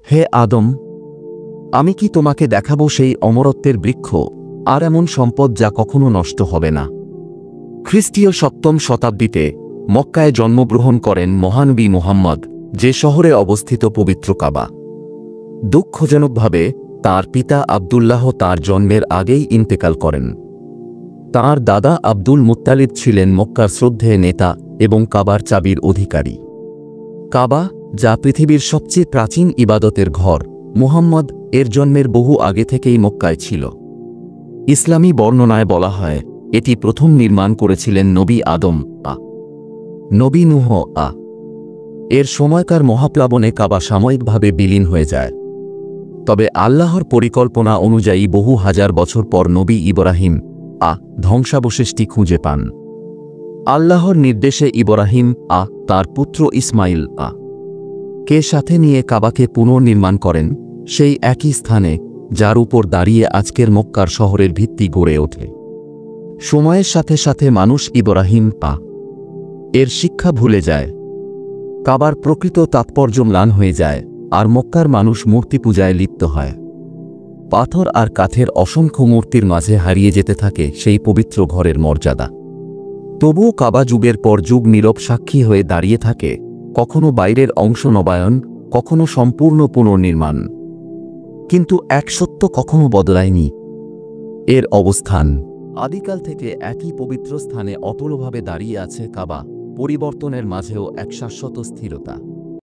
হে আদম, আমি কি তোমাকে দেখাবো সেই অমরত্বের বৃক্ষ আর এমন সম্পদ যা কখনো নষ্ট হবে না। খ্রিস্টীয় ৭ম শতাব্দীতে মক্কায় জন্মগ্রহণ করেন মহানবী মুহাম্মদ, যে শহরে অবস্থিত পবিত্র কাবা। দুঃখজনকভাবে তাঁর পিতা আবদুল্লাহ তাঁর জন্মের আগেই ইন্তেকাল করেন। তাঁর দাদা আব্দুল মুত্তালিব ছিলেন মক্কার শ্রদ্ধেয় নেতা এবং কাবার চাবির অধিকারী। কাবা, যা পৃথিবীর সবচেয়ে প্রাচীন ইবাদতের ঘর, মুহাম্মদ এর জন্মের বহু আগে থেকেই মক্কায় ছিল। ইসলামী বর্ণনায় বলা হয় এটি প্রথম নির্মাণ করেছিলেন নবী আদম নবী নূহ এর সময়কার মহাপ্লাবনে কাবা সাময়িকভাবে বিলীন হয়ে যায়। তবে আল্লাহর পরিকল্পনা অনুযায়ী বহু হাজার বছর পর নবী ইব্রাহিম ধ্বংসাবশেষটি খুঁজে পান। আল্লাহর নির্দেশে ইব্রাহিম তার পুত্র ইসমাইল কে সাথে নিয়ে কাবাকে পুনর্নির্মাণ করেন, সেই একই স্থানে যার উপর দাঁড়িয়ে আজকের মক্কার শহরের ভিত্তি গড়ে ওঠে। সময়ের সাথে সাথে মানুষ ইব্রাহিম এর শিক্ষা ভুলে যায়, কাবার প্রকৃত তাৎপর্য ম্লান হয়ে যায়, আর মক্কার মানুষ মূর্তি পূজায় লিপ্ত হয়। পাথর আর কাঠের অসংখ্য মূর্তির মাঝে হারিয়ে যেতে থাকে সেই পবিত্র ঘরের মর্যাদা। তবুও কাবা যুগের পর যুগ নীরব সাক্ষী হয়ে দাঁড়িয়ে থাকে, কখনো বাইরের অংশ নবায়ন, কখনো সম্পূর্ণ পুনর্নির্মাণ। কিন্তু এক সত্য কখনো বদলায়নি, এর অবস্থান আদিকাল থেকে একই পবিত্র স্থানে অটলভাবে দাঁড়িয়ে আছে কাবা, পরিবর্তনের মাঝেও এক শাশ্বত স্থিরতা।